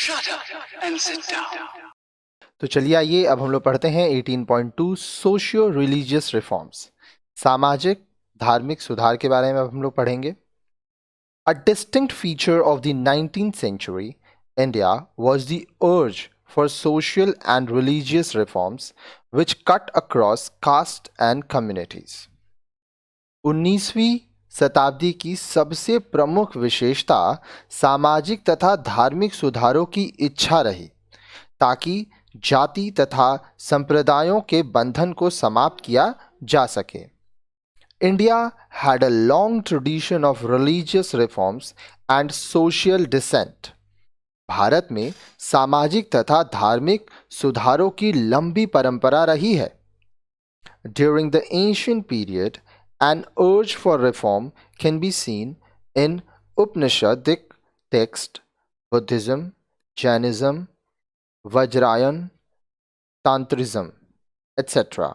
Shut up and sit down. तो चलिए आइए अब हम लोग पढ़ते हैं 18.2 सोशियो रिलीजियस रिफॉर्म्स, सामाजिक धार्मिक सुधार के बारे में अब हम लोग पढ़ेंगे। A distinct feature of the 19th century India was the urge for social and religious reforms which cut across caste and communities. 19वीं शताब्दी की सबसे प्रमुख विशेषता सामाजिक तथा धार्मिक सुधारों की इच्छा रही ताकि जाति तथा संप्रदायों के बंधन को समाप्त किया जा सके। India had a long tradition of religious reforms and social dissent. Bharat में सामाजिक तथा धार्मिक सुधारों की लंबी परंपरा रही है। During the ancient period, an urge for reform can be seen in Upanishadic text, Buddhism, Jainism, Vajrayana, तांत्रिज्म etc.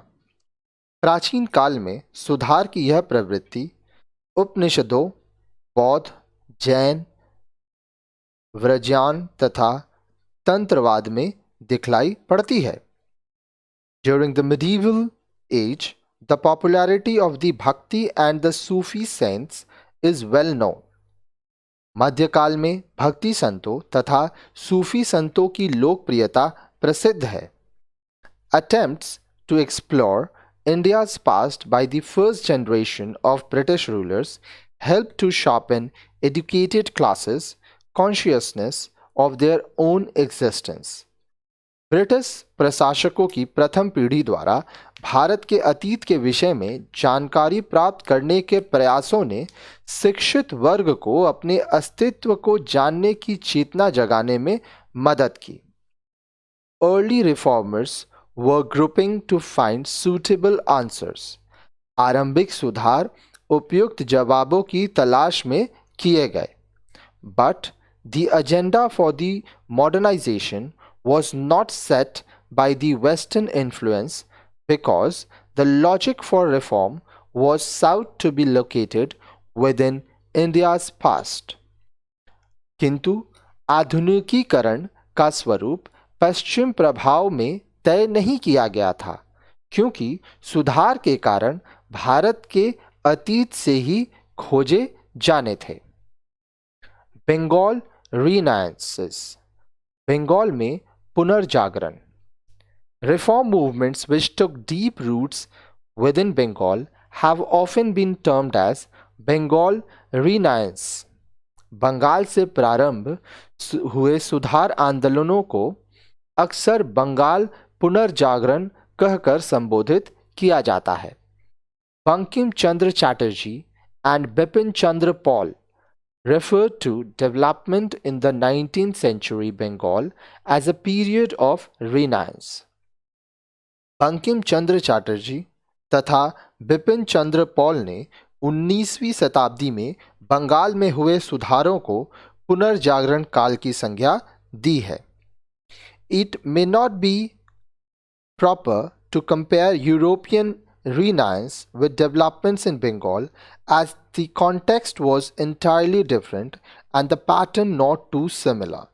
प्राचीन काल में सुधार की यह प्रवृत्ति उपनिषदों, बौद्ध, जैन, व्रज्यान तथा तंत्रवाद में दिखलाई पड़ती है। During the medieval age, the popularity of the Bhakti and the Sufi saints is well known. मध्यकाल में भक्ति संतों तथा सूफी संतों की लोकप्रियता प्रसिद्ध है। Attempts to explore India's past by the first generation of British rulers helped to sharpen educated classes' consciousness of their own existence. British प्रशासकों की प्रथम पीढ़ी द्वारा भारत के अतीत के विषय में जानकारी प्राप्त करने के प्रयासों ने शिक्षित वर्ग को अपने अस्तित्व को जानने की चेतना जगाने में मदद की। Early reformers were grouping to find suitable answers. आरंभिक सुधार उपयुक्त जवाबों की तलाश में किए गए। But the agenda for the modernization was not set by the Western influence because the logic for reform was sought to be located within India's past. किंतु आधुनिकीकरण का स्वरूप पश्चिम प्रभाव में तय नहीं किया गया था क्योंकि सुधार के कारण भारत के अतीत से ही खोजे जाने थे। बंगाल रीनायंसेस, बंगाल में पुनर्जागरण। Reform movements which took deep roots within Bengal have often been termed as Bengal Renaissance. Bengal से प्रारंभ हुए सुधार आंदोलनों को अक्सर बंगाल पुनर्जागरण कहकर संबोधित किया जाता है। Bankim Chandra Chatterjee and Bipin Chandra Pal referred to development in the 19th century Bengal as a period of renaissance. Bankim Chandra Chatterjee तथा बिपिन चंद्र पॉल ने 19वीं शताब्दी में बंगाल में हुए सुधारों को पुनर्जागरण काल की संज्ञा दी है। It may not be proper to compare European Renaissance with developments in Bengal as the context was entirely different and the pattern not too similar.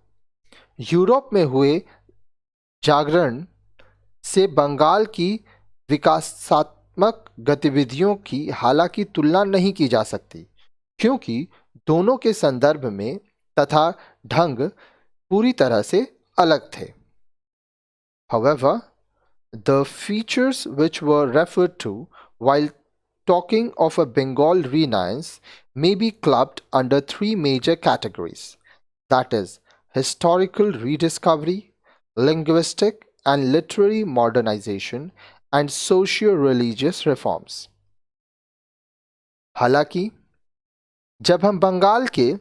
Europe में हुए जागरण से बंगाल की विकासात्मक गतिविधियों की हालांकि तुलना नहीं की जा सकती क्योंकि दोनों के संदर्भ में तथा ढंग पूरी तरह से अलग थे। However, the features which were referred to while talking of a Bengal Renaissance may be clubbed under three major categories, that is, historical rediscovery, linguistic and literary modernization, and socio-religious reforms. हालांकि जब हम बंगाल के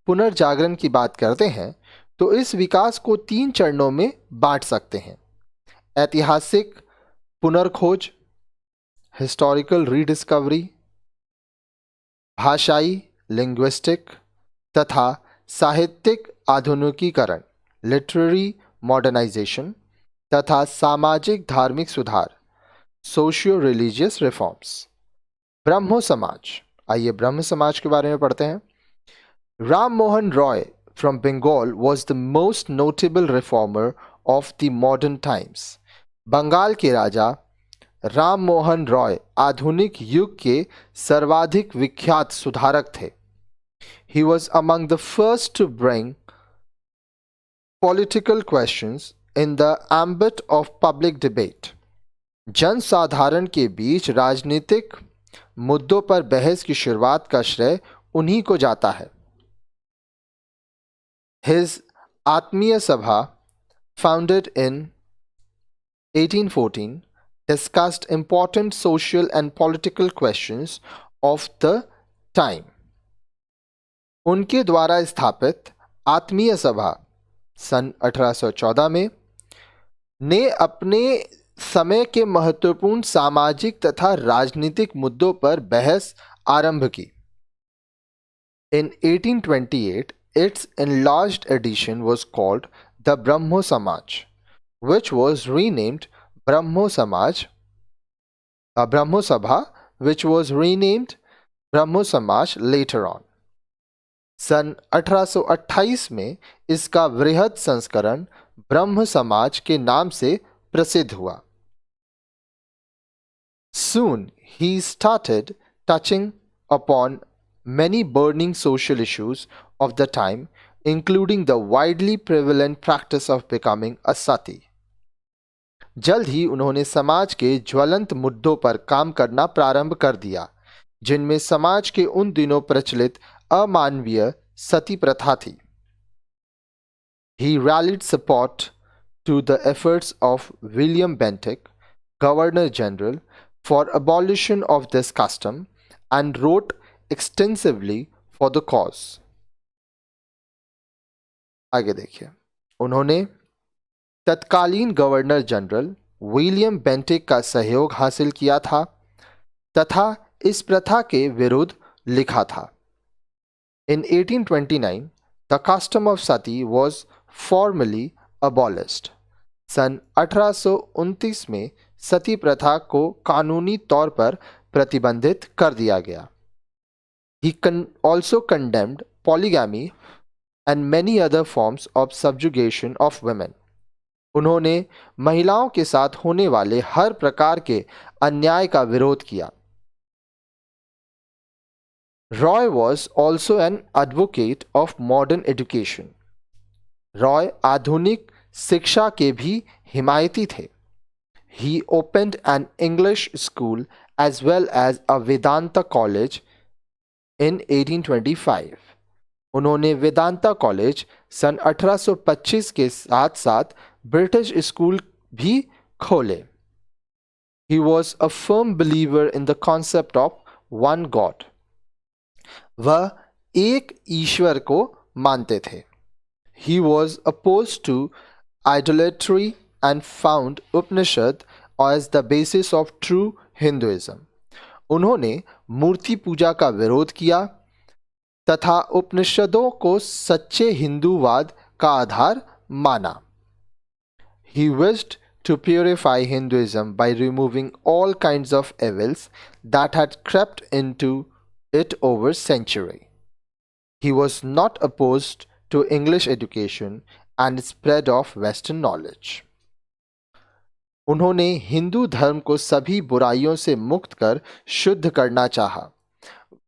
पुनर्जागरण की बात करते हैं तो इस विकास को तीन चरणों में बांट सकते हैं: ऐतिहासिक पुनर्खोज, हिस्टोरिकल रीडिस्कवरी, भाषाई लिंग्विस्टिक तथा साहित्यिक आधुनिकीकरण लिटरेरी मॉडर्नाइजेशन तथा सामाजिक धार्मिक सुधार सोशियो रिलीजियस रिफॉर्म्स। ब्रह्मो समाज, आइए ब्रह्म समाज के बारे में पढ़ते हैं। Ram Mohan Roy from Bengal was the most notable reformer of the modern times. Bengal के राजा राम मोहन रॉय आधुनिक युग के सर्वाधिक विख्यात सुधारक थे. He was among the first to bring political questions in the ambit of public debate. जन साधारण के बीच राजनीतिक मुद्दों पर बहस की शुरुआत का श्रेय उन्हीं को जाता है. His Atmiya Sabha, founded in 1814, discussed important social and political questions of the time. उनके द्वारा स्थापित आत्मीय सभा सन 1814 में ने अपने समय के महत्वपूर्ण सामाजिक तथा राजनीतिक मुद्दों पर बहस आरंभ की. In 1828, its enlarged edition was called the Brahmo Samaj, which was renamed Brahmo Sabha, which was renamed Brahmo Samaj later on. सन 1828 में इसका वृहद संस्करण ब्रह्म समाज के नाम से प्रसिद्ध हुआ. Soon he started touching upon many burning social issues of the time, including the widely prevalent practice of becoming a sati. जल्द ही उन्होंने समाज के ज्वलंत मुद्दों पर काम करना प्रारंभ कर दिया, जिनमें समाज के उन दिनों प्रचलित अमानवीय सती प्रथा थी. He rallied support to the efforts of William Bentinck, Governor General, for abolition of this custom and wrote extensively for the cause. आगे देखिए, उन्होंने तत्कालीन गवर्नर जनरल विलियम बेंटिक का सहयोग हासिल किया था तथा इस प्रथा के विरुद्ध लिखा था. In 1829, the custom of sati was formally abolished. सन 1829 में सती प्रथा को कानूनी तौर पर प्रतिबंधित कर दिया गया. He also condemned polygamy and many other forms of subjugation of women. उन्होंने महिलाओं के साथ होने वाले हर प्रकार के अन्याय का विरोध किया. Roy was also an advocate of modern education. Roy आधुनिक शिक्षा के भी हिमायती थे. He opened an English school as well as a Vedanta college in 1825. उन्होंने वेदांता कॉलेज सन 1825 के साथ साथ ब्रिटिश स्कूल भी खोले. He was a firm believer in the concept of one God. वह एक ईश्वर को मानते थे. He was opposed to idolatry and found Upanishad as the basis of true Hinduism. उन्होंने मूर्ति पूजा का विरोध किया तथा उपनिषदों को सच्चे हिंदूवाद का आधार माना. He wished to purify Hinduism by removing all kinds of evils that had crept into it over centuries. He was not opposed to English education and spread of Western knowledge. उन्होंने हिंदू धर्म को सभी बुराइयों से मुक्त कर शुद्ध करना चाहा.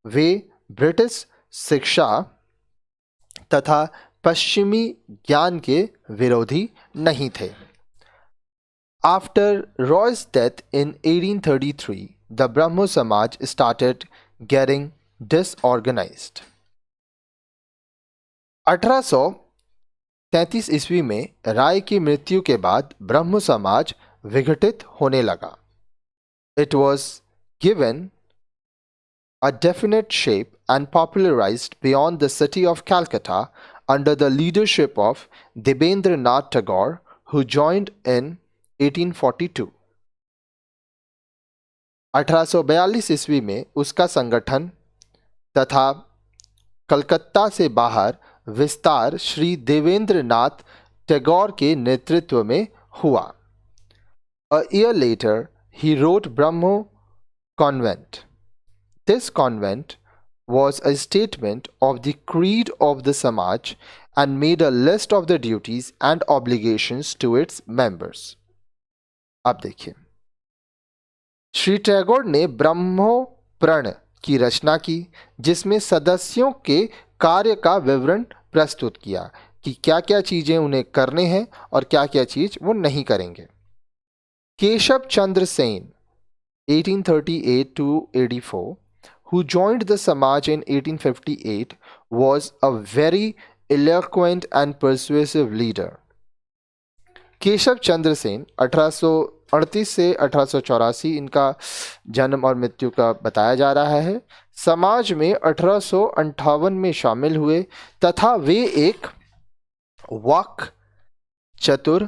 वे ब्रिटिश शिक्षा तथा पश्चिमी ज्ञान के विरोधी नहीं थे. After Roy's death in 1833, the Brahmo Samaj started getting disorganized. 1833 ईस्वी में राय की मृत्यु के बाद ब्रह्म समाज विघटित होने लगा. It was given a definite shape and popularized beyond the city of Calcutta under the leadership of Debendranath Tagore, who joined in 1842. 1842 ईस्वी में उसका संगठन तथा कलकत्ता से बाहर विस्तार श्री देवेंद्रनाथ टैगोर के नेतृत्व में हुआ. A year later, he wrote Brahmo Convent. This convent was a statement of the creed of the Samaj and made a list of the duties and obligations to its members. अब देखिए, श्री टैगोर ने ब्रह्मोपरण की रचना की, जिसमें सदस्यों के कार्य का विवरण प्रस्तुत किया कि क्या क्या चीजें उन्हें करने हैं और क्या क्या चीज वो नहीं करेंगे. Keshav Chandra Sen 1838 to 84, who joined the Samaj in 1858, was a very eloquent and persuasive leader. Keshav Chandra Sen 1838 से 1884 इनका जन्म और मृत्यु का बताया जा रहा है. समाज में 1858 में शामिल हुए तथा वे एक वाक चतुर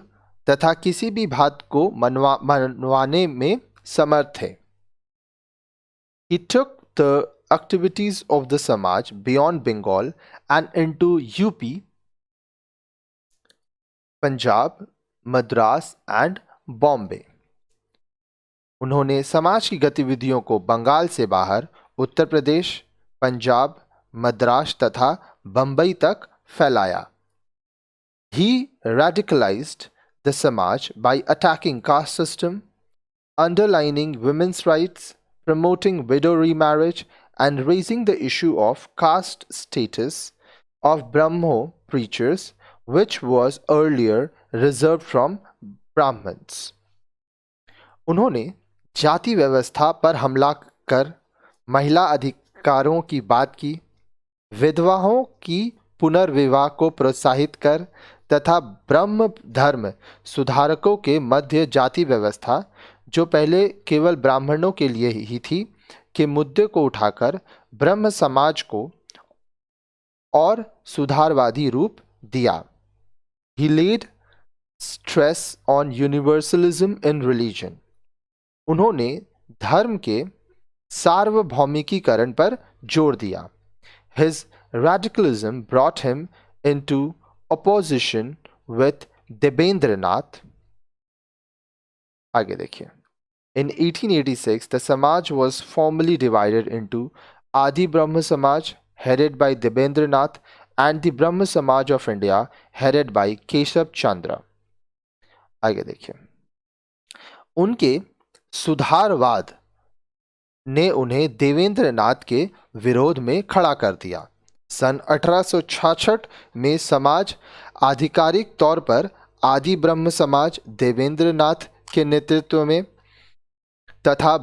तथा किसी भी बात को मनवाने में समर्थ थे. He took the activities of the Samaj beyond Bengal and into UP, Punjab, Madras and Bombay. उन्होंने समाज की गतिविधियों को बंगाल से बाहर उत्तर प्रदेश, पंजाब, मद्रास तथा बंबई तक फैलाया. He radicalized the Samaj by attacking caste system, underlining women's rights, promoting widow remarriage, and raising the issue of caste status of Brahmo preachers, which was earlier reserved from Brahmins. उन्होंने जाति व्यवस्था पर हमला कर महिला अधिकारों की बात की, विधवाओं की पुनर्विवाह को प्रोत्साहित कर तथा ब्रह्म धर्म सुधारकों के मध्य जाति व्यवस्था, जो पहले केवल ब्राह्मणों के लिए ही थी, के मुद्दे को उठाकर ब्रह्म समाज को और सुधारवादी रूप दिया. He laid stress on universalism in religion. उन्होंने धर्म के सार्वभौमिकीकरण पर जोर दिया. His radicalism brought him into opposition with Debendranath. आगे देखिए. In 1886, the Samaj was formally divided into Adi Brahma Samaj, headed by Debendranath, and the Brahma Samaj of India, headed by Keshav Chandra. आगे देखिए. उनके सुधारवाद ने उन्हें देवेंद्रनाथ के विरोध में खड़ा कर दिया. सन 1866 में समाज आधिकारिक तौर पर आदि ब्रह्म समाज देवेंद्रनाथ के नेतृत्व में तथा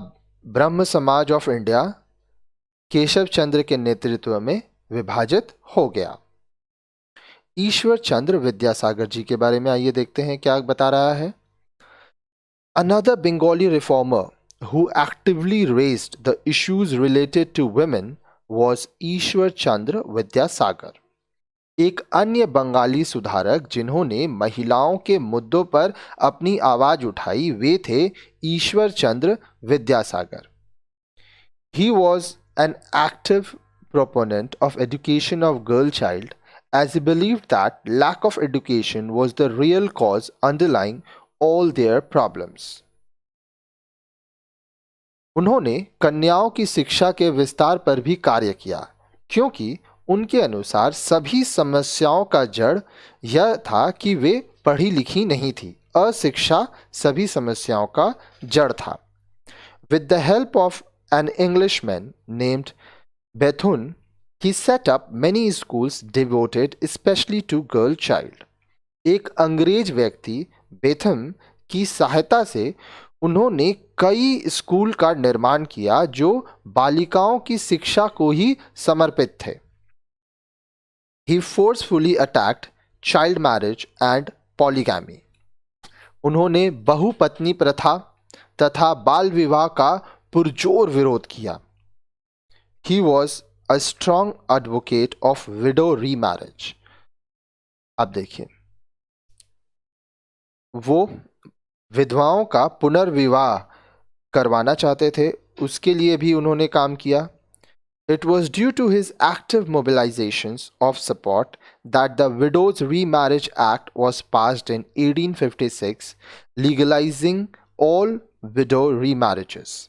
ब्रह्म समाज ऑफ इंडिया केशव चंद्र के नेतृत्व में विभाजित हो गया. ईश्वर चंद्र विद्यासागर जी के बारे में आइए देखते हैं क्या बता रहा है. Another Bengali reformer who actively raised the issues related to women was Ishwar Chandra Vidyasagar. एक अन्य बंगाली सुधारक जिन्होंने महिलाओं के मुद्दों पर अपनी आवाज उठाई वे थे Ishwar Chandra Vidyasagar. He was an active proponent of education of girl child, as he believed that lack of education was the real cause underlying all their problems. उन्होंने कन्याओं की शिक्षा के विस्तार पर भी कार्य किया, क्योंकि उनके अनुसार सभी समस्याओं का जड़ यह था कि वे पढ़ी लिखी नहीं थी. अशिक्षा सभी समस्याओं का जड़ था. With the help of an Englishman named Bethune, he set up many schools devoted especially to girl child. एक अंग्रेज व्यक्ति बेथम की सहायता से उन्होंने कई स्कूल का निर्माण किया जो बालिकाओं की शिक्षा को ही समर्पित थे. He forcefully attacked child marriage and polygamy. उन्होंने बहुपत्नी प्रथा तथा बाल विवाह का पुरजोर विरोध किया. He was a strong advocate of widow remarriage. अब देखिए, वो विधवाओं का पुनर्विवाह करवाना चाहते थे, उसके लिए भी उन्होंने काम किया. It was due to his active mobilizations of support that the Widows Remarriage Act was passed in 1856, legalizing all widow remarriages.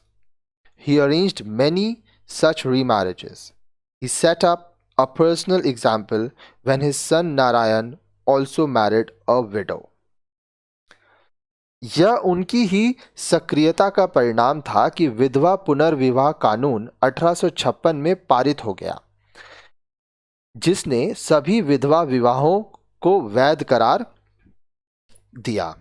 He arranged many such remarriages. He set up a personal example when his son Narayan also married a widow. यह उनकी ही सक्रियता का परिणाम था कि विधवा पुनर्विवाह कानून 1856 में पारित हो गया, जिसने सभी विधवा विवाहों को वैध करार दिया।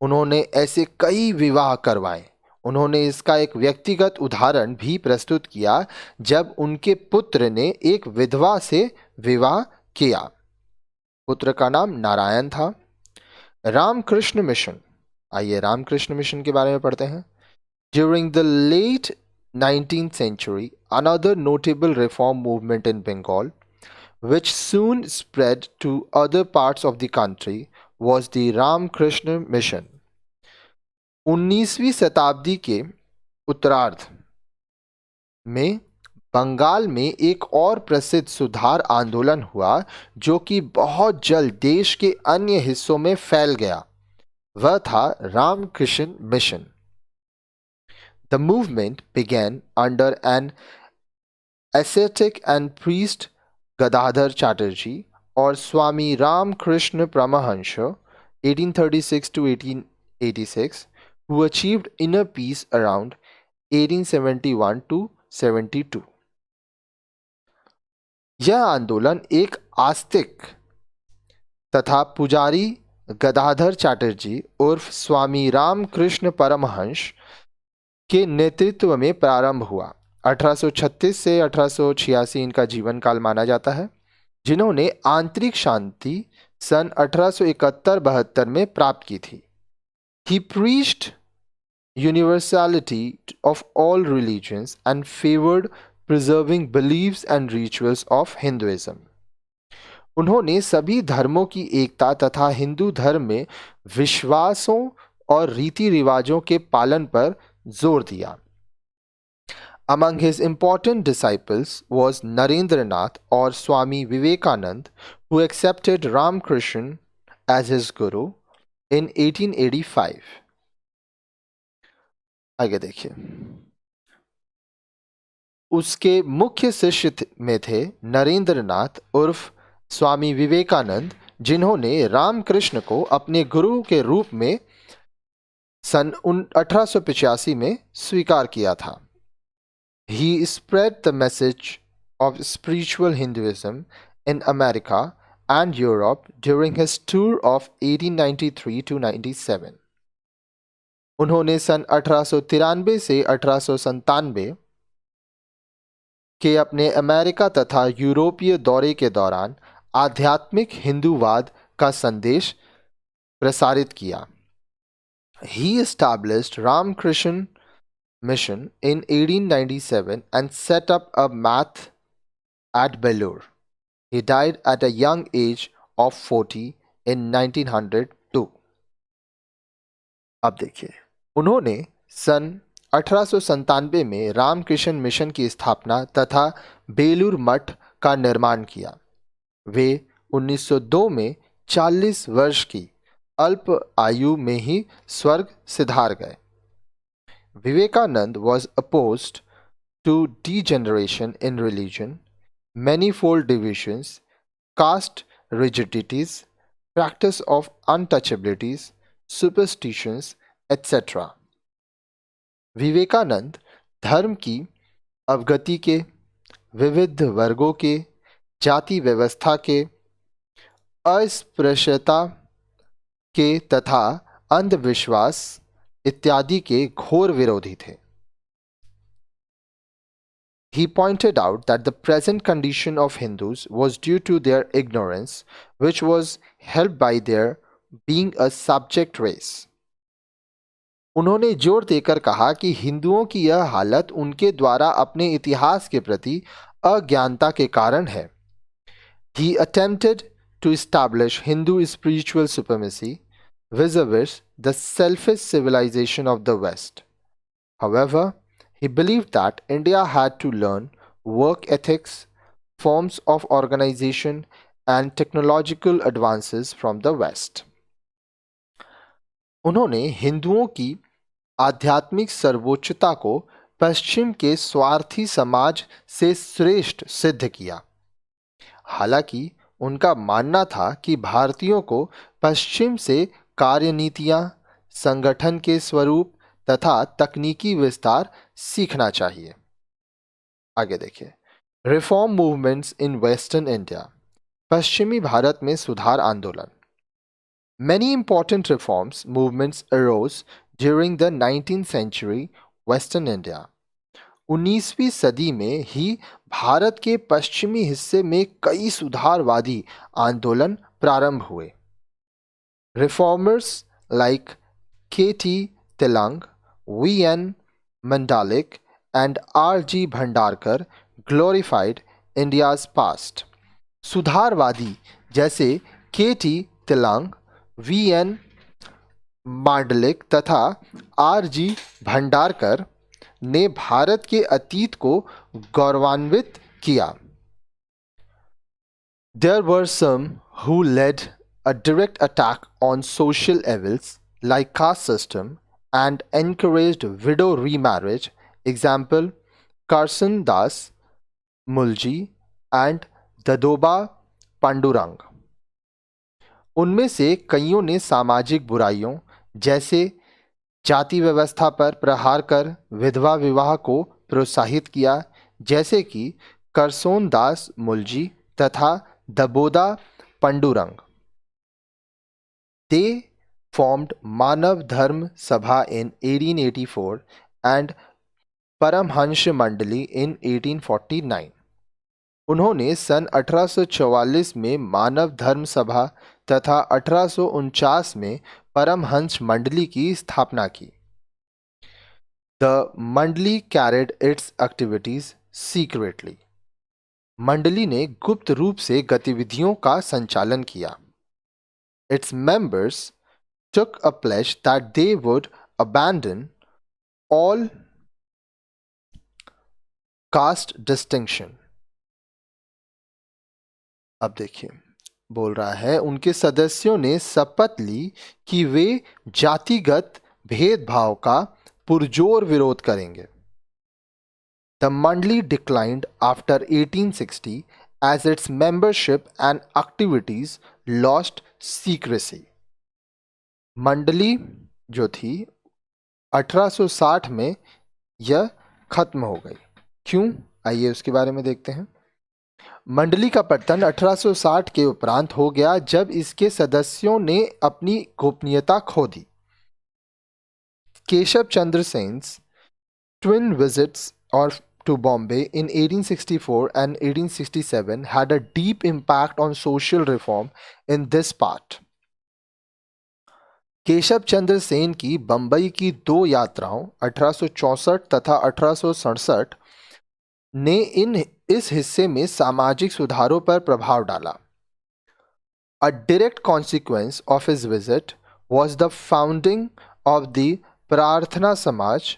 उन्होंने ऐसे कई विवाह करवाए। उन्होंने इसका एक व्यक्तिगत उदाहरण भी प्रस्तुत किया जब उनके पुत्र ने एक विधवा से विवाह किया। पुत्र का नाम नारायण था। रामकृष्ण मिशन, आइए रामकृष्ण मिशन के बारे में पढ़ते हैं। During the late 19th century, another notable reform movement in Bengal, which soon spread to other parts of the country, was the Ramakrishna Mission. 19वीं शताब्दी के उत्तरार्ध में बंगाल में एक और प्रसिद्ध सुधार आंदोलन हुआ जो कि बहुत जल्द देश के अन्य हिस्सों में फैल गया। वह था Ramakrishna Mission. The movement began under an ascetic and priest Gadadhar Chatterjee or Swami Ramakrishna Paramahansa 1836 to 1886, who achieved inner peace around 1871 to 72. यह आंदोलन एक आस्तिक तथा पुजारी गदाधर चैटर्जी उर्फ स्वामी रामकृष्ण परमहंस के नेतृत्व में प्रारंभ हुआ। 1836 से 1886 इनका जीवन काल माना जाता है, जिन्होंने आंतरिक शांति सन 1871-72 में प्राप्त की थी। He preached universality of all religions and favored preserving beliefs and rituals of Hinduism. उन्होंने सभी धर्मों की एकता तथा हिंदू धर्म में विश्वासों और रीति रिवाजों के पालन पर जोर दिया। Among his important disciples was Narendranath or Swami Vivekanand, who accepted Ramakrishna as his guru in 1885. आगे देखिए, उसके मुख्य शिष्य में थे नरेंद्रनाथ उर्फ स्वामी विवेकानंद, जिन्होंने रामकृष्ण को अपने गुरु के रूप में सन 1885 में स्वीकार किया था। He spread the message of spiritual Hinduism in America and Europe during his tour of 1893 to 97. उन्होंने सन 1893 से 1897 के अपने अमेरिका तथा यूरोपीय दौरे के दौरान आध्यात्मिक हिंदूवाद का संदेश प्रसारित किया। He established Ramakrishna Mission in 1897 and set up a math at Belur. He died at a young age of 40 in 1902. अब देखिए, उन्होंने सन 1897 में रामकृष्ण मिशन की स्थापना तथा बेलूर मठ का निर्माण किया। वे 1902 में 40 वर्ष की अल्प आयु में ही स्वर्ग सिधार गए। Vivekanand was opposed to degeneration in religion, manifold divisions, caste rigidities, practice of untouchabilities, superstitions, etc. Vivekananda धर्म की अवगति के, विविध वर्गों के, जाति व्यवस्था के, अस्पृश्यता के तथा अंधविश्वास इत्यादि के घोर विरोधी थे। He pointed out that the present condition of Hindus was due to their ignorance, which was helped by their being a subject race. उन्होंने जोर देकर कहा कि हिंदुओं की यह हालत उनके द्वारा अपने इतिहास के प्रति अज्ञानता के कारण है। He attempted to establish Hindu spiritual supremacy vis-a-vis the selfish civilization of the West. However, he believed that India had to learn work ethics, forms of organization, and technological advances from the West. उन्होंने हिंदुओं की आध्यात्मिक सर्वोच्चता को पश्चिम के स्वार्थी समाज से श्रेष्ठ सिद्ध किया। हालांकि उनका मानना था कि भारतीयों को पश्चिम से कार्यनीतियां, संगठन के स्वरूप तथा तकनीकी विस्तार सीखना चाहिए। आगे देखिए, reform movements in western India, पश्चिमी भारत में सुधार आंदोलन। Many important reforms movements arose during the 19th century Western India. 19वीं सदी में ही भारत के पश्चिमी हिस्से में कई सुधारवादी आंदोलन प्रारंभ हुए। Reformers like K.T. Tilang, V.N. Mandalik, and R.G. Bhandarkar glorified India's past. सुधारवादी जैसे K.T. Tilang, V.N. मांडलिक तथा R.G. भंडारकर ने भारत के अतीत को गौरवान्वित किया। There were some who led a direct attack on social evils like caste system and encouraged widow remarriage, example Karsan Das Mulji and Dadoba Pandurang। उनमें से कईयों ने सामाजिक बुराइयों जैसे जाति व्यवस्था पर प्रहार कर विधवा विवाह को प्रोत्साहित किया, जैसे कि करसोन दास मुलजी तथा दबोदा पंडुरंग। They formed मानव धर्म सभा in 1884 and परमहंस मंडली in 1849। उन्होंने सन 1844 में मानव धर्म सभा तथा 1849 में परमहंस मंडली की स्थापना की। द मंडली कैरिड इट्स एक्टिविटीज सीक्रेटली। मंडली ने गुप्त रूप से गतिविधियों का संचालन किया। Its members took a pledge that they would abandon all caste distinction। अब देखिए, बोल रहा है उनके सदस्यों ने शपथ ली कि वे जातिगत भेदभाव का पुरजोर विरोध करेंगे। The Mandali declined after 1860 as its membership and activities lost secrecy। मंडली जो थी 1860 में यह खत्म हो गई। क्यों, आइए उसके बारे में देखते हैं। मंडली का पतन 1860 के उपरांत हो गया जब इसके सदस्यों ने अपनी गोपनीयता खो दी। केशव चंद्र sense twin visits to Bombay in 1864 and 1867 had a deep impact on social reform in this part। Keshav Chandra Sen की बंबई की दो यात्राओं 1864 तथा 1867 ने इस हिस्से में सामाजिक सुधारों पर प्रभाव डाला। A direct consequence of his visit was the founding of the Prarthana Samaj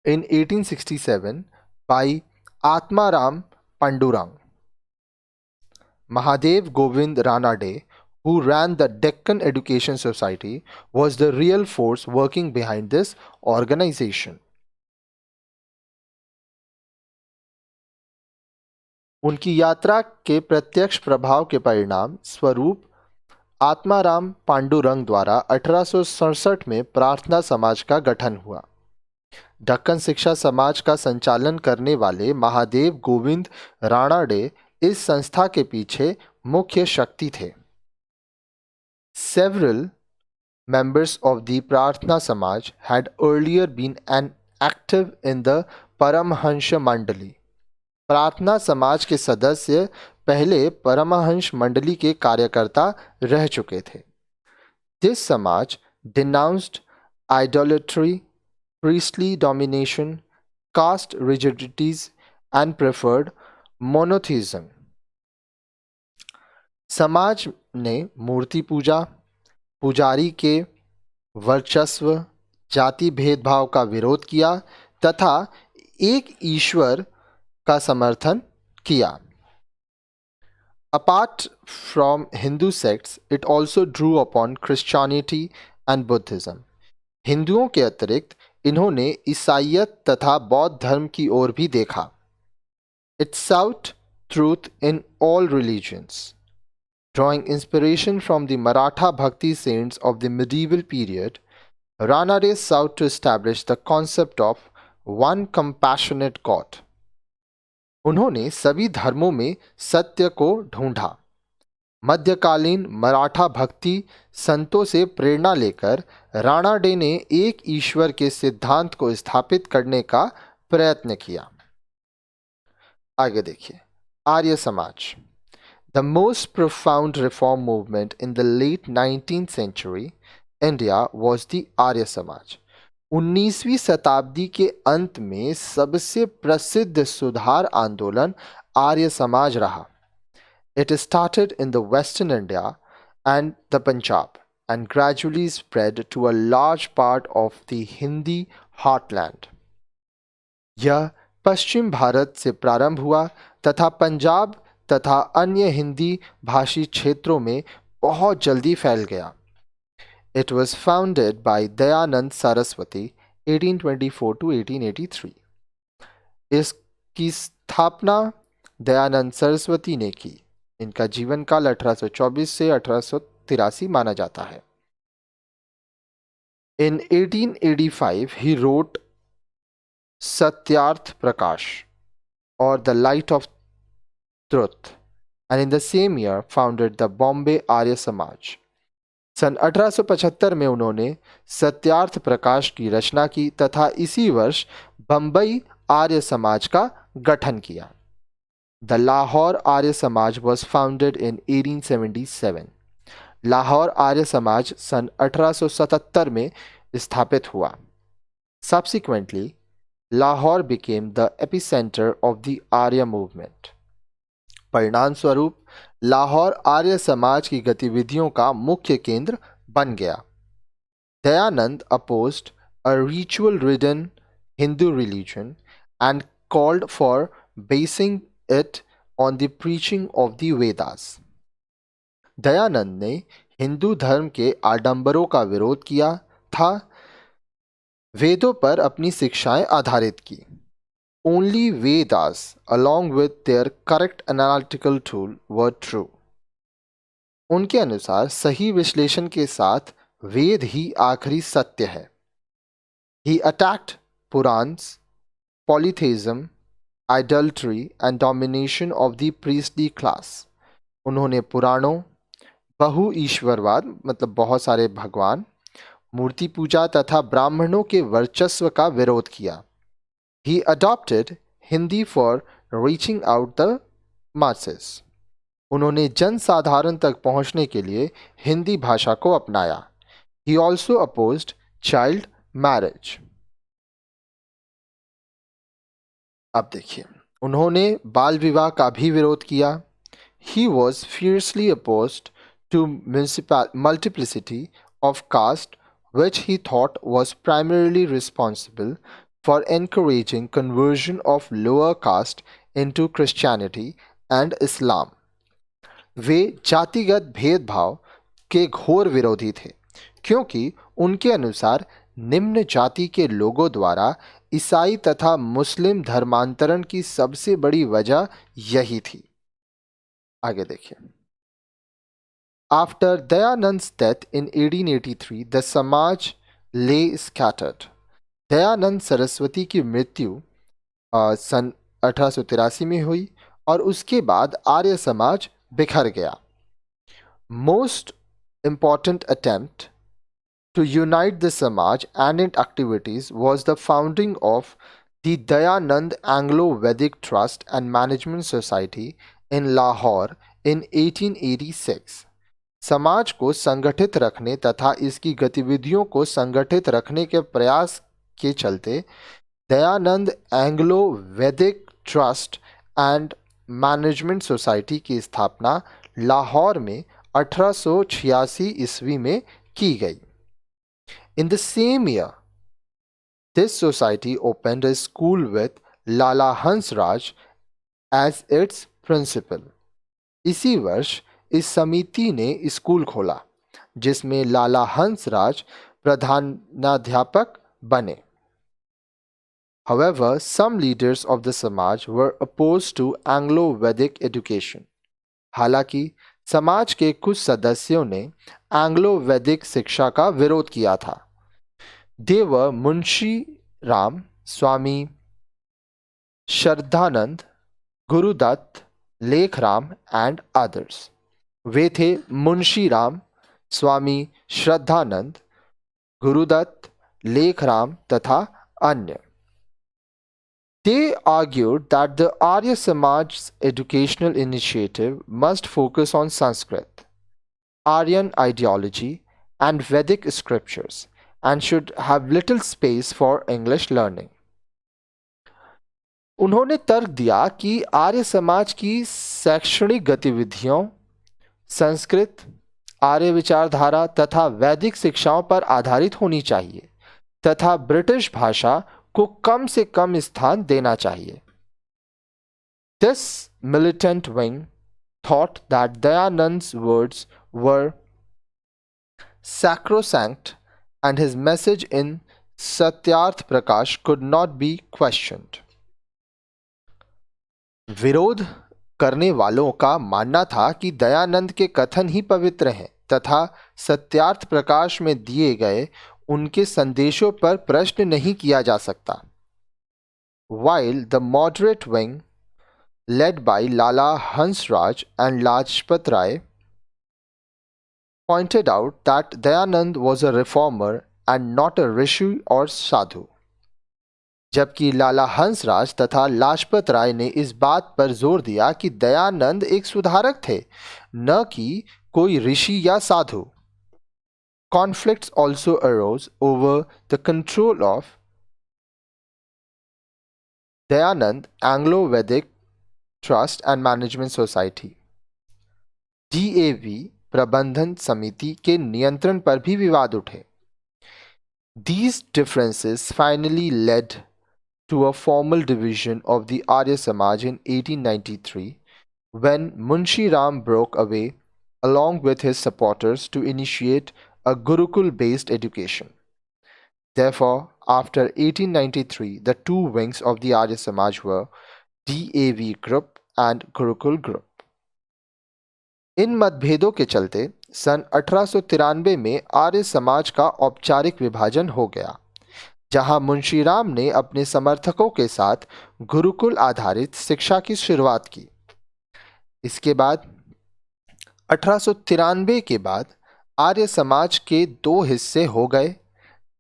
in 1867 by Atmaram Pandurang। Mahadev Govind Ranade, who ran the Deccan Education Society, was the real force working behind this organization। उनकी यात्रा के प्रत्यक्ष प्रभाव के परिणाम स्वरूप आत्माराम पांडुरंग द्वारा 1867 में प्रार्थना समाज का गठन हुआ। दक्कन शिक्षा समाज का संचालन करने वाले महादेव गोविंद राणाडे इस संस्था के पीछे मुख्य शक्ति थे। Several members of the Prarthana Samaj had earlier been active in the Paramhansa Mandali। प्रार्थना समाज के सदस्य पहले परमहंस मंडली के कार्यकर्ता रह चुके थे। This समाज denounced idolatry, priestly domination, caste rigidities and preferred monotheism। समाज ने मूर्ति पूजा, पुजारी के वर्चस्व, जाति भेदभाव का विरोध किया तथा एक ईश्वर का समर्थन किया। Apart from Hindu sects, it also drew upon Christianity and Buddhism। हिंदुओं के अतिरिक्त इन्होंने ईसाईयत तथा बौद्ध धर्म की ओर भी देखा। It sought truth in all religions. Drawing inspiration from the Maratha Bhakti saints of the medieval period, Ranade sought to establish the concept of one compassionate God. उन्होंने सभी धर्मों में सत्य को ढूंढा। मध्यकालीन मराठा भक्ति संतों से प्रेरणा लेकर राणाडे ने एक ईश्वर के सिद्धांत को स्थापित करने का प्रयत्न किया। आगे देखिए, Arya Samaj. The most profound reform movement in the late 19th century India was the Arya Samaj. 19वीं शताब्दी के अंत में सबसे प्रसिद्ध सुधार आंदोलन आर्य समाज रहा। It started in the Western India and the Punjab and gradually spread to a large part of the Hindi heartland. यह पश्चिम भारत से प्रारंभ हुआ तथा पंजाब तथा अन्य हिंदी भाषी क्षेत्रों में बहुत जल्दी फैल गया। It was founded by Dayanand Saraswati 1824 to 1883. इसकी स्थापना दयानंद सरस्वती ने की। इनका जीवन काल 1824 से 1883 माना जाता है। In 1885 he wrote Satyarth Prakash or the Light of Truth and in the same year founded the Bombay Arya Samaj. सन 1875 में उन्होंने सत्यार्थ प्रकाश की रचना की तथा इसी वर्ष बम्बई आर्य समाज का गठन किया। The Lahore Arya Samaj was founded in 1877. Lahore Arya Samaj सन 1877 में स्थापित हुआ। Subsequently, Lahore became the epicenter of the Arya movement. परिणाम स्वरूप लाहौर आर्य समाज की गतिविधियों का मुख्य केंद्र बन गया। Dayanand opposed a ritual-ridden Hindu religion and called for basing it on the preaching of the Vedas. Dayanand ने हिंदू धर्म के आडंबरों का विरोध किया था, वेदों पर अपनी शिक्षाएं आधारित की। Only Vedas, along with their correct analytical tool, were true. उनके अनुसार सही विश्लेषण के साथ वेद ही आखिरी सत्य है। He attacked Purans, polytheism, idolatry and domination of the priestly class. उन्होंने पुराणों, बहु ईश्वरवाद मतलब बहुत सारे भगवान, मूर्ति पूजा तथा ब्राह्मणों के वर्चस्व का विरोध किया। He adopted Hindi for reaching out the masses. उन्होंने जनसाधारण तक पहुंचने के लिए हिंदी भाषा को अपनाया। He also opposed child marriage. अब देखिए, उन्होंने बाल विवाह का भी विरोध किया। He was fiercely opposed to multiplicity of caste, which he thought was primarily responsible for encouraging conversion of lower caste into Christianity and Islam. वे जातिगत भेदभाव के घोर विरोधी थे क्योंकि उनके अनुसार निम्न जाति के लोगों द्वारा ईसाई तथा मुस्लिम धर्मांतरण की सबसे बड़ी वजह यही थी। आगे देखिए, After Dayanand's death in 1883, the Samaj lay scattered. Dayanand Saraswati की मृत्यु सन 1883 में हुई और उसके बाद आर्य समाज बिखर गया। Most important attempt to unite the Samaj and its activities was the founding of the Dayanand Anglo-Vedic Trust and Management Society in Lahore in 1886. समाज को संगठित रखने तथा इसकी गतिविधियों को संगठित रखने के प्रयास के चलते Dayanand Anglo Vedic Trust and Management Society की स्थापना लाहौर में 1886 ईस्वी में की गई। In the same year this society opened a school with Lala Hansraj as its principal. इसी वर्ष इस समिति ने स्कूल खोला जिसमें लाला हंसराज प्रधानाध्यापक बने। However, some leaders of the Samaj were opposed to Anglo-Vedic education. हालांकि समाज के कुछ सदस्यों ने एंग्लो वैदिक शिक्षा का विरोध किया था. They were Munshi Ram, Swami Shraddhanand, Gurudatt, Lekhram and others. वे थे मुंशी राम, स्वामी श्रद्धानंद, गुरुदत्त, लेखराम तथा अन्य. They argued that the Arya Samaj's educational initiative must focus on Sanskrit, Aryan ideology, and Vedic scriptures, and should have little space for English learning. उन्होंने तर्क दिया कि आर्य समाज की शैक्षणिक गतिविधियों संस्कृत, आर्य विचारधारा तथा वैदिक शिक्षाओं पर आधारित होनी चाहिए तथा ब्रिटिश भाषा को कम से कम स्थान देना चाहिए. This militant wing thought that Dayanand's words were sacrosanct and his message in Satyarth Prakash could not be questioned. विरोध करने वालों का मानना था कि दयानंद के कथन ही पवित्र हैं तथा सत्यार्थ प्रकाश में दिए गए उनके संदेशों पर प्रश्न नहीं किया जा सकता. While the moderate wing, led by Lala Hansraj and Lajpat Rai, pointed out that Dayanand was a reformer and not a rishi or sadhu. जबकि लाला हंसराज तथा लाजपत राय ने इस बात पर जोर दिया कि दयानंद एक सुधारक थे, न कि कोई ऋषि या साधु. Conflicts also arose over the control of Dayanand Anglo-Vedic Trust and Management Society, DAV प्रबंधन समिति के नियंत्रण पर भी विवाद उठे. These differences finally led to a formal division of the Arya Samaj in 1893 when Munshi Ram broke away along with his supporters to initiate a Gurukul-based education. Therefore, after 1893, the two wings of the Arya Samaj were DAV group and Gurukul group. इन मतभेदों के चलते सन 1893 में आर्य समाज का औपचारिक विभाजन हो गया, जहां मुंशीराम ने अपने समर्थकों के साथ गुरुकुल आधारित शिक्षा की शुरुआत की. इसके बाद 1893 के बाद आर्य समाज के दो हिस्से हो गए,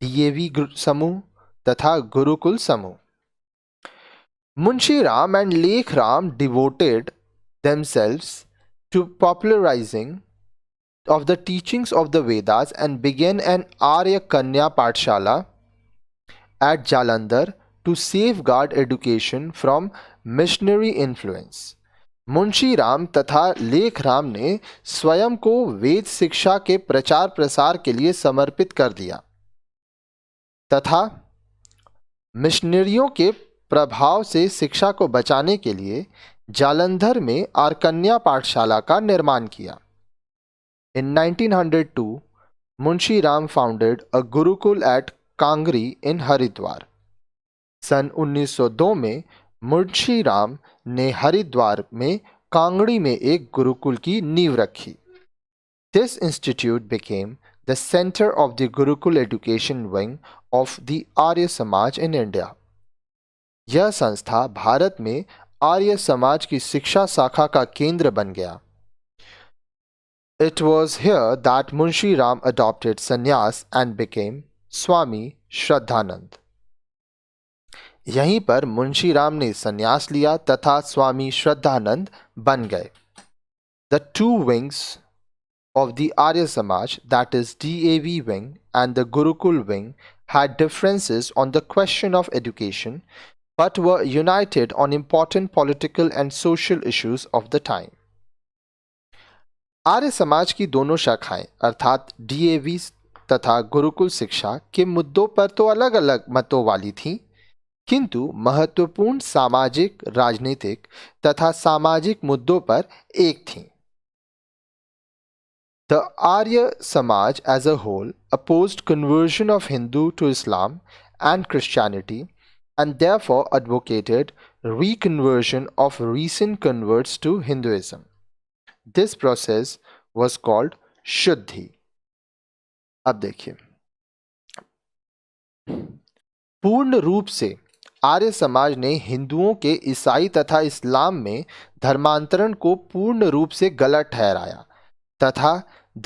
डीएवी समूह तथा गुरुकुल समूह. Munshiram and Lekhram devoted themselves to popularizing of the teachings of the Vedas and began an Arya Kanya Pathshala at Jalandhar to safeguard education from missionary influence. Munshi Ram तथा लेखराम ने स्वयं को वेद शिक्षा के प्रचार प्रसार के लिए समर्पित कर दिया तथा मिशनरियों के प्रभाव से शिक्षा को बचाने के लिए जालंधर में आर्कन्या पाठशाला का निर्माण किया. In 1902, Munshi Ram founded a Gurukul at Kangri in Haridwar. सन 1902 में मुंशी राम ने हरिद्वार में कांगड़ी में एक गुरुकुल की नींव रखी. This institute became the center of the Gurukul education wing of the Arya Samaj in India. यह संस्था भारत में आर्य समाज की शिक्षा शाखा का केंद्र बन गया. It was here that Munshi Ram adopted sannyas and became Swami Shraddhanand. यहीं पर मुंशी राम ने संन्यास लिया तथा स्वामी श्रद्धानंद बन गए. The two wings of the Arya Samaj, that is DAV wing and the Gurukul wing, had differences on the question of education but were united on important political and social issues of the time. Arya Samaj की दोनों शाखाएं अर्थात DAV तथा गुरुकुल शिक्षा के मुद्दों पर तो अलग अलग मतों वाली थीं, किंतु महत्वपूर्ण सामाजिक, राजनीतिक तथा सामाजिक मुद्दों पर एक थीं. The Arya Samaj as a whole opposed conversion of Hindu to Islam and Christianity and therefore advocated reconversion of recent converts to Hinduism. This process was called Shuddhi. अब देखिए, पूर्ण रूप से आर्य समाज ने हिंदुओं के ईसाई तथा इस्लाम में धर्मांतरण को पूर्ण रूप से गलत ठहराया तथा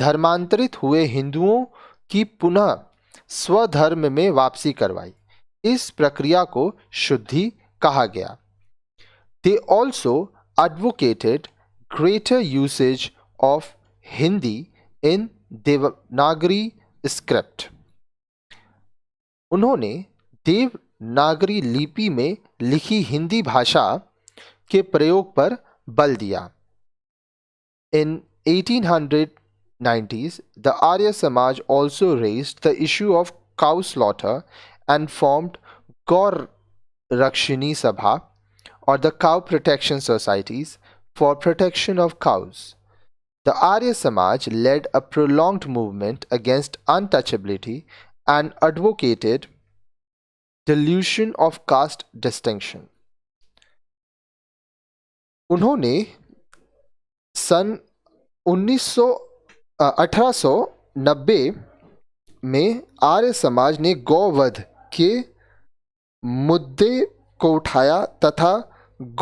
धर्मांतरित हुए हिंदुओं की पुनः स्वधर्म में वापसी करवाई। इस प्रक्रिया को शुद्धि कहा गया। They also advocated greater usage of Hindi in Devanagari script. उन्होंने देवनागरी लिपि में लिखी हिंदी भाषा के प्रयोग पर बल दिया। In 1890s, the Arya Samaj also raised the issue of cow slaughter and formed Gaur Rakshini Sabha or the cow protection societies for protection of cows. The Arya Samaj led a prolonged movement against untouchability and advocated dilution of caste distinction. उन्होंने सन 1890 में आर्य समाज ने गौवध के मुद्दे को उठाया तथा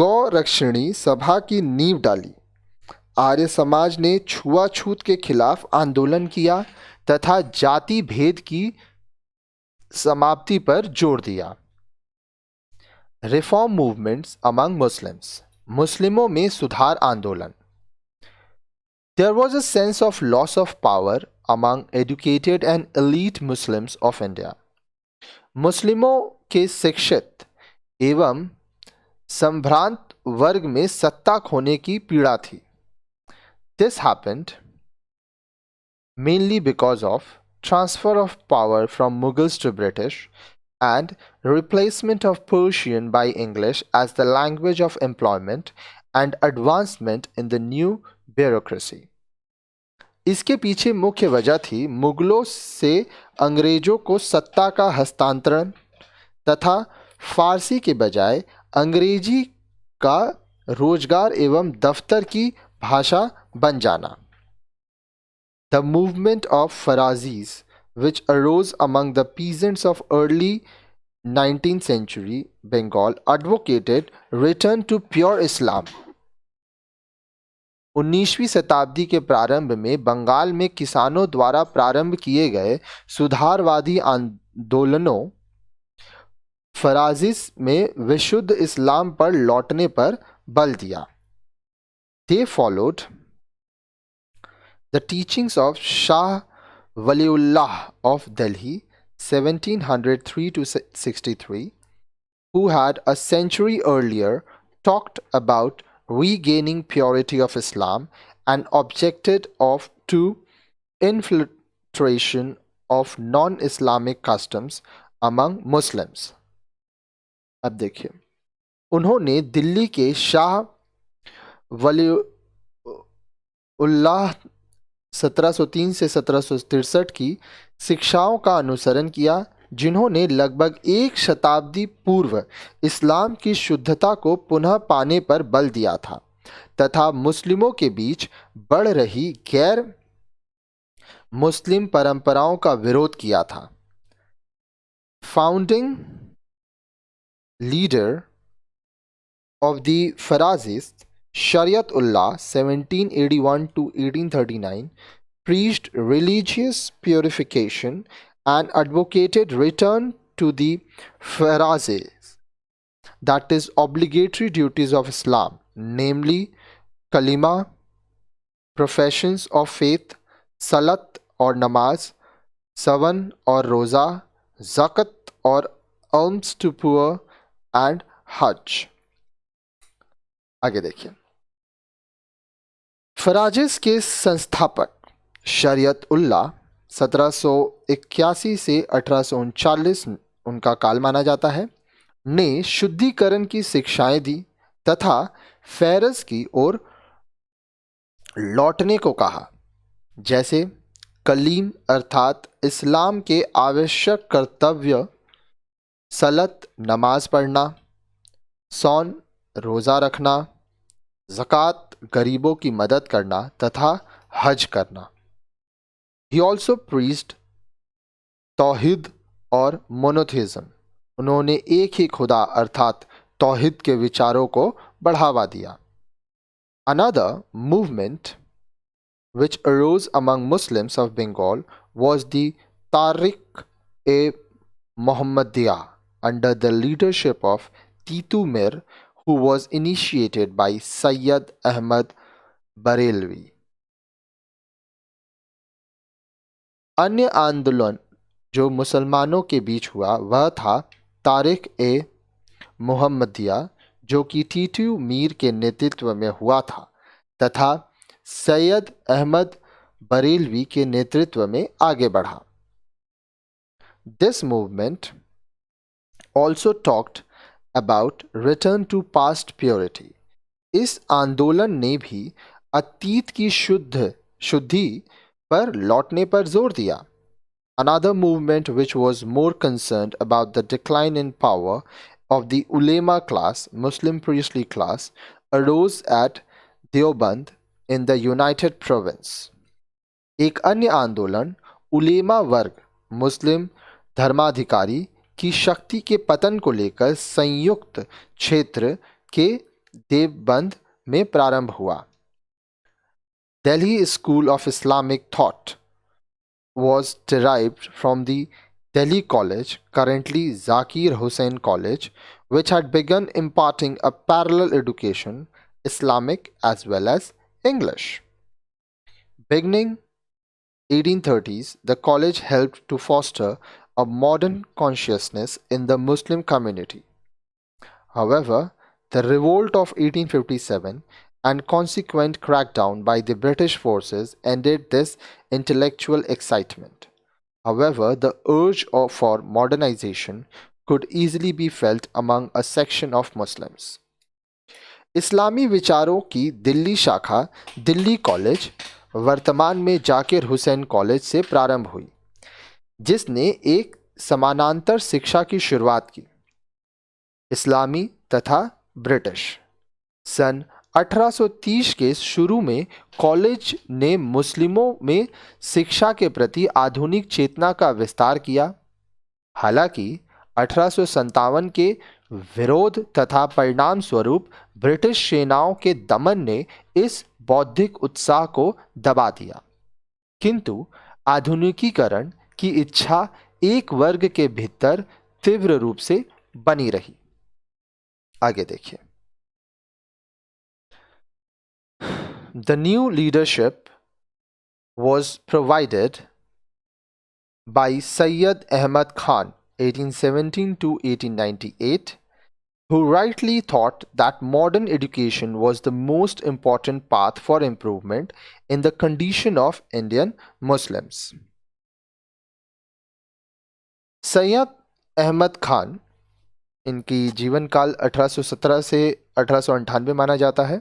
गौरक्षणी सभा की नींव डाली। आर्य समाज ने छुआछूत के खिलाफ आंदोलन किया तथा जाति भेद की समाप्ति पर जोर दिया। रिफॉर्म मूवमेंट्स अमंग मुस्लिम्स, मुस्लिमों में सुधार आंदोलन। There was a sense of loss of power among educated and elite Muslims of India. मुस्लिमों के शिक्षित एवं संभ्रांत वर्ग में सत्ता खोने की पीड़ा थी। This happened mainly because of transfer of power from Mughals to British and replacement of Persian by English as the language of employment and advancement in the new bureaucracy. इसके पीछे मुख्य वजह थी मुगलों से अंग्रेजों को सत्ता का हस्तांतरण तथा फारसी के बजाय अंग्रेजी का रोजगार एवं दफ्तर की भाषा बन जाना। The movement of Farazis, which arose among the peasants of early 19th century Bengal, advocated return to pure Islam. 19वीं शताब्दी के प्रारंभ में बंगाल में किसानों द्वारा प्रारंभ किए गए सुधारवादी आंदोलनों फराजिस में विशुद्ध इस्लाम पर लौटने पर बल दिया। They followed the teachings of Shah Waliullah of Delhi 1703 to 63, who had a century earlier talked about regaining purity of Islam and objected to infiltration of non-Islamic customs among Muslims. अब देखिए, उन्होंने दिल्ली के शाह वलीउल्लाह 1703 से 1763 की शिक्षाओं का अनुसरण किया, जिन्होंने लगभग एक शताब्दी पूर्व इस्लाम की शुद्धता को पुनः पाने पर बल दिया था तथा मुस्लिमों के बीच बढ़ रही गैर मुस्लिम परंपराओं का विरोध किया था। Founding leader of the Faraizis Shariatullah 1781 to 1839 preached religious purification and advocated return to the Farazis, that is obligatory duties of Islam, namely kalima, professions of faith, salat or namaz, sawan or roza, zakat or alms to poor and hajj. आगे देखिए, फराजिस के संस्थापक शरीयत उल्लाह 1781 से 1839 उनका काल माना जाता है, ने शुद्धिकरण की शिक्षाएं दी तथा फैरज की ओर लौटने को कहा, जैसे कलीम अर्थात इस्लाम के आवश्यक कर्तव्य सलत नमाज पढ़ना, सौन रोज़ा रखना, ज़कात गरीबों की मदद करना तथा हज करना। ही ऑल्सो प्रीच्ड तौहीद और मोनोथिज्म। उन्होंने एक ही खुदा अर्थात तौहीद के विचारों को बढ़ावा दिया। Another movement which arose among Muslims of Bengal was the Tariq-e-Muhammadiyya under the leadership of Titu Mir, who was initiated by Sayyid Ahmad Barelvi. अन्य आंदोलन जो मुसलमानों के बीच हुआ वह था तारिक ए मुहम्मदिया, जो कि टीटू मीर के नेतृत्व में हुआ था तथा सैयद अहमद बरेलवी के नेतृत्व में आगे बढ़ा। This movement also talked about return to past purity. इस आंदोलन ने भी अतीत की शुद्धि पर लौटने पर जोर दिया। Another movement which was more concerned about the decline in power of the ulema class, Muslim priestly class, arose at Deoband in the United Province. एक अन्य आंदोलन उलेमा वर्ग, मुस्लिम धर्माधिकारी की शक्ति के पतन को लेकर संयुक्त क्षेत्र के देवबंद में प्रारंभ हुआ। Delhi School of Islamic Thought was derived from the Delhi College, currently Zakir Hussain College, which had begun imparting a parallel education, Islamic as well as English. Beginning 1830s, the college helped to foster a modern consciousness in the Muslim community. However, the revolt of 1857 and consequent crackdown by the British forces ended this intellectual excitement. However, the urge for modernization could easily be felt among a section of Muslims. इस्लामी विचारों की दिल्ली शाखा Delhi college वर्तमान में Zakir Hussain college से प्रारंभ हुई, जिसने एक समानांतर शिक्षा की शुरुआत की। इस्लामी तथा ब्रिटिश। सन 1830 के शुरू में कॉलेज ने मुस्लिमों में शिक्षा के प्रति आधुनिक चेतना का विस्तार किया। हालांकि 1857 के विरोध तथा परिणाम स्वरूप ब्रिटिश सेनाओं के दमन ने इस बौद्धिक उत्साह को दबा दिया, किंतु आधुनिकीकरण की इच्छा एक वर्ग के भीतर तीव्र रूप से बनी रही। आगे देखिए। The new leadership was provided by Sayyid Ahmad Khan, 1817 to 1898, who rightly thought that modern education was the most important path for improvement in the condition of Indian Muslims. Syed Ahmad Khan, इनकी जीवन काल 1817 से 1898 माना जाता है।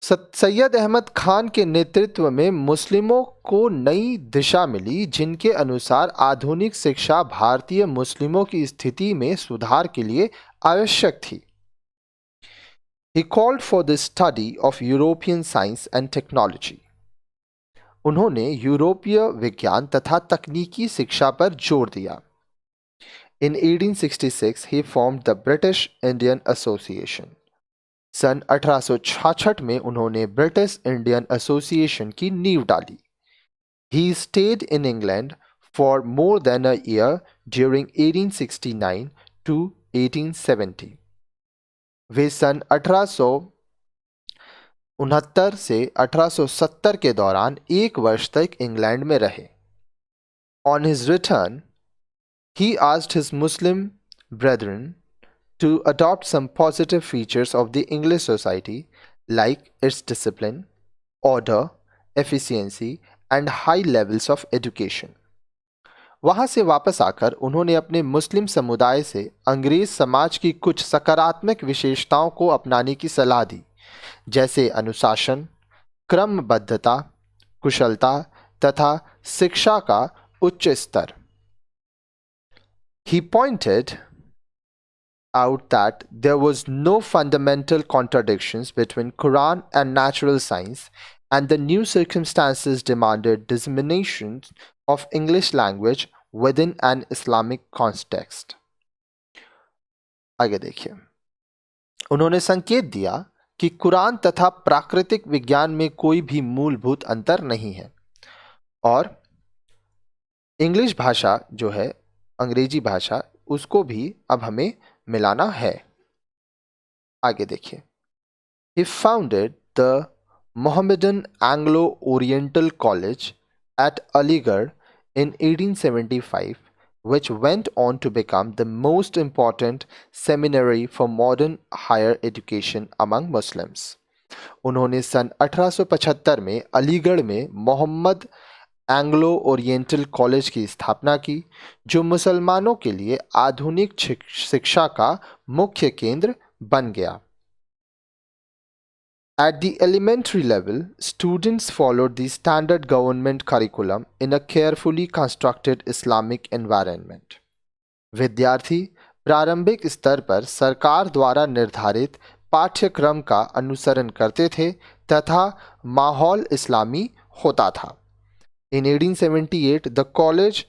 सैयद अहमद खान के नेतृत्व में मुस्लिमों को नई दिशा मिली, जिनके अनुसार आधुनिक शिक्षा भारतीय मुस्लिमों की स्थिति में सुधार के लिए आवश्यक थी। He called for the study of European science and technology. उन्होंने यूरोपीय विज्ञान तथा तकनीकी शिक्षा पर जोर दिया। In 1866 he formed the British Indian Association. सन 1866 में उन्होंने ब्रिटिश इंडियन एसोसिएशन की नींव डाली। He stayed in England for more than a year during 1869 to 1870. वे सन 1869 से 1870 के दौरान एक वर्ष तक इंग्लैंड में रहे। On his return, he asked his Muslim brethren to adopt some positive features of the English society, like its discipline, order, efficiency, and high levels of education. वहाँ से वापस आकर उन्होंने अपने मुस्लिम समुदाय से अंग्रेज समाज की कुछ सकारात्मक विशेषताओं को अपनाने की सलाह दी, जैसे अनुशासन, क्रमबद्धता, कुशलता तथा शिक्षा का उच्च स्तर। He pointed out that there was no fundamental contradictions between Quran and natural science, and the new circumstances demanded dissemination of English language within an Islamic context. आगे देखिए, उन्होंने संकेत दिया कि कुरान तथा प्राकृतिक विज्ञान में कोई भी मूलभूत अंतर नहीं है और इंग्लिश भाषा जो है, अंग्रेजी भाषा, उसको भी अब हमें मिलाना है। आगे देखिए, he founded the Mohammedan Anglo-Oriental College at Aligarh in 1875, which went on to become the most important seminary for modern higher education among Muslims. उन्होंने सन 1875 में अलीगढ़ में मोहम्मद एंग्लो ओरिएंटल कॉलेज की स्थापना की, जो मुसलमानों के लिए आधुनिक शिक्षा का मुख्य केंद्र बन गया। At the elementary level, students followed the standard government curriculum in a carefully constructed Islamic environment. विद्यार्थी प्रारंभिक स्तर पर सरकार द्वारा निर्धारित पाठ्यक्रम का अनुसरण करते थे तथा माहौल इस्लामी होता था। In 1878, the college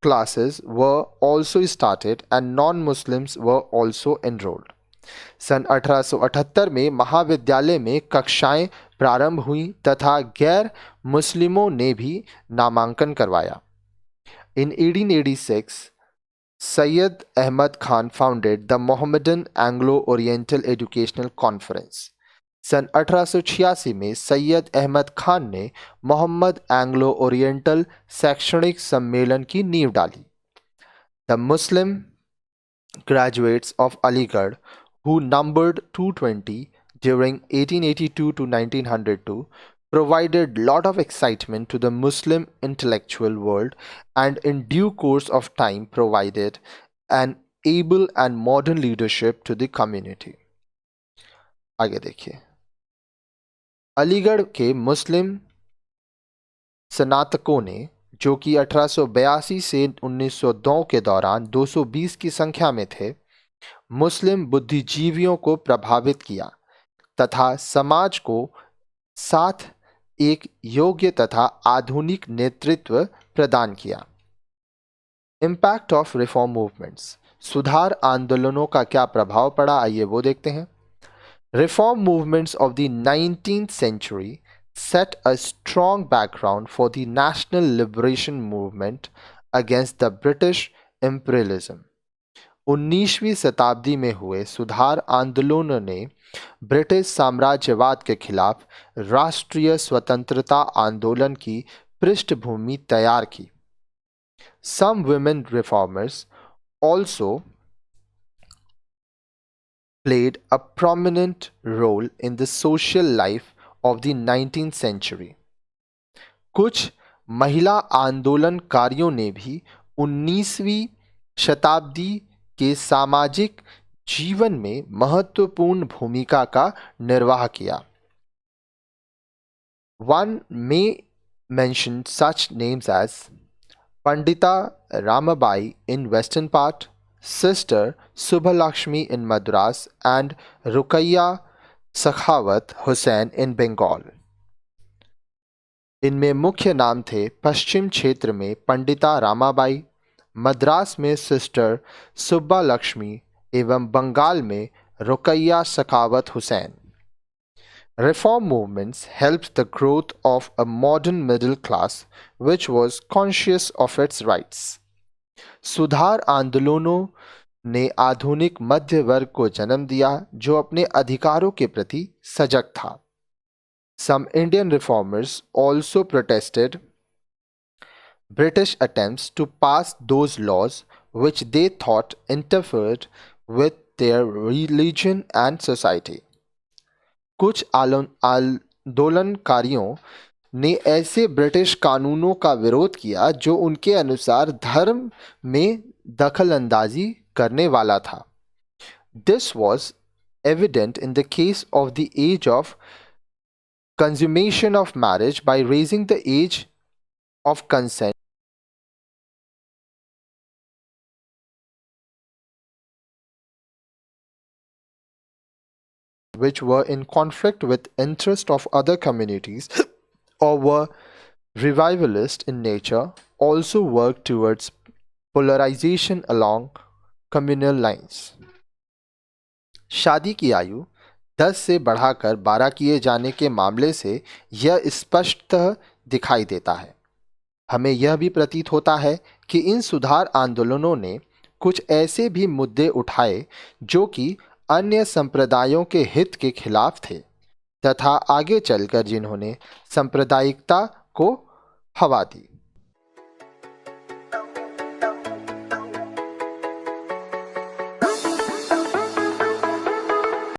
classes were also started and non-Muslims were also enrolled. सन 1878 में महाविद्यालय में कक्षाएं प्रारंभ हुई तथा गैर मुस्लिमों ने भी नामांकन करवाया। In 1886, Sayyid Ahmad Khan founded the Mohammedan Anglo-Oriental Educational Conference. सन 1886 में सैयद अहमद खान ने मोहम्मद एंग्लो ओरिएंटल शैक्षणिक सम्मेलन की नींव डाली। The Muslim graduates of Aligarh, who numbered 220 during 1882 to 1902, provided lot of excitement to the Muslim intellectual world and in due course of time provided an able and modern leadership to the community. आगे देखिए, अलीगढ़ के मुस्लिम स्नातकों ने, जो कि 1882 से 1902 के दौरान 220 की संख्या में थे, मुस्लिम बुद्धिजीवियों को प्रभावित किया तथा समाज को साथ एक योग्य तथा आधुनिक नेतृत्व प्रदान किया। इम्पैक्ट ऑफ रिफॉर्म मूवमेंट्स, सुधार आंदोलनों का क्या प्रभाव पड़ा, आइए वो देखते हैं। Reform movements of the 19th century set a strong background for the national liberation movement against the British imperialism. 19वीं शताब्दी में हुए सुधार आंदोलनों ने ब्रिटिश साम्राज्यवाद के खिलाफ राष्ट्रीय स्वतंत्रता आंदोलन की पृष्ठभूमि तैयार की। Some women reformers also played a prominent role in the social life of the 19th century. कुछ महिला आंदोलनकारियों ने भी 19वीं शताब्दी के सामाजिक जीवन में महत्वपूर्ण भूमिका का निर्वाह किया। One may mention such names as Pandita Ramabai in Western Part, Sister Subhalakshmi in Madras, and Ruqayya Sakhawat Hussain in Bengal. इनमें मुख्य नाम थे पश्चिम क्षेत्र में पंडिता रामाबाई, मद्रास में सिस्टर सुब्बा लक्ष्मी एवं बंगाल में रुकैया सखावत Hussain. Reform movements helped the growth of a modern middle class which was conscious of its rights. सुधार आंदोलनों ने आधुनिक मध्य वर्ग को जन्म दिया जो अपने अधिकारों के प्रति सजग था. Some Indian reformers also protested British attempts to pass those laws which they thought interfered with their religion and society. कुछ आंदोलनकारियों ने ऐसे ब्रिटिश कानूनों का विरोध किया जो उनके अनुसार धर्म में दखलंदाजी करने वाला था. This was evident in the case of the age of consummation of marriage by raising the age of consent which were in conflict with interest of other communities or were revivalist in nature also worked towards polarization along communal lines. शादी की आयु 10 से बढ़ाकर 12 किए जाने के मामले से यह स्पष्टतः दिखाई देता है। हमें यह भी प्रतीत होता है कि इन सुधार आंदोलनों ने कुछ ऐसे भी मुद्दे उठाए जो कि अन्य संप्रदायों के हित के खिलाफ थे तथा आगे चलकर जिन्होंने सांप्रदायिकता को हवा दी।